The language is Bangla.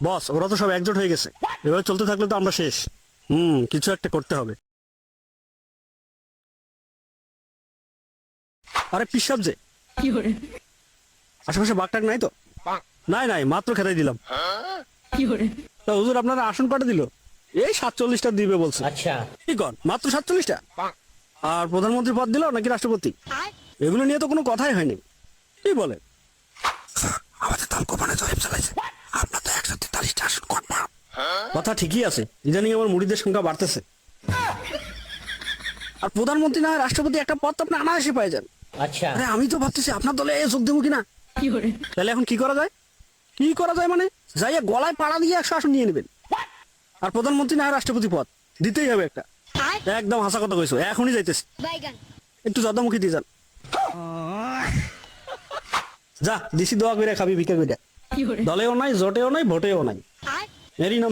বস, ওরা তো সব একজোট হয়ে গেছে। এভাবে চলতে থাকলে তো আমরা শেষ। কিছু একটা করতে হবে। আরে পিসাব যে আশেপাশে বাঘটাক নাই তো? নাই নাই, মাত্র খেতাই দিলাম। তা হুজুর, আপনারা আসন কটা দিল? এই 47টা দিবে বলছে। আচ্ছা, কি কর, মাত্র 47টা? আর প্রধানমন্ত্রী পদ দিল নাকি রাষ্ট্রপতি? এগুলো নিয়ে তো কোনো কথাই হয়নি। কি বলে? আমাদের দল কোপানে জরিপ চালাইছে, আপনার তো 143টা আসন কনফার্ম। কথা ঠিকই আছে, ইদানিং আমার মুড়িদের সংখ্যা বাড়তেছে। আর প্রধানমন্ত্রী না হয় রাষ্ট্রপতি একটা পদ তো আপনি অনায়াসে পাই যান। আচ্ছা। আরে আমি তো ভাবতেছি আপনার দলে যোগ দেবো কিনা। তাহলে এখন কি করা যায়? কি করা যায় মানে, যাইয়া গলায় পাড়া দিয়ে 100 আসন নিয়ে নেবেন। আর প্রধানমন্ত্রী না হয় রাষ্ট্রপতি পদ দিতেই হবে একটা। একদম হাসা কথা কইছো, এখনই যাইতেছি। একটু জর্দামুখী দিয়ে যান। যা দিছি, দোয়া কইরা খাবি ভিক্ষা কইরা। দলেও নাই, জোটেও নাই, ভোটেও নাই। এরই নাম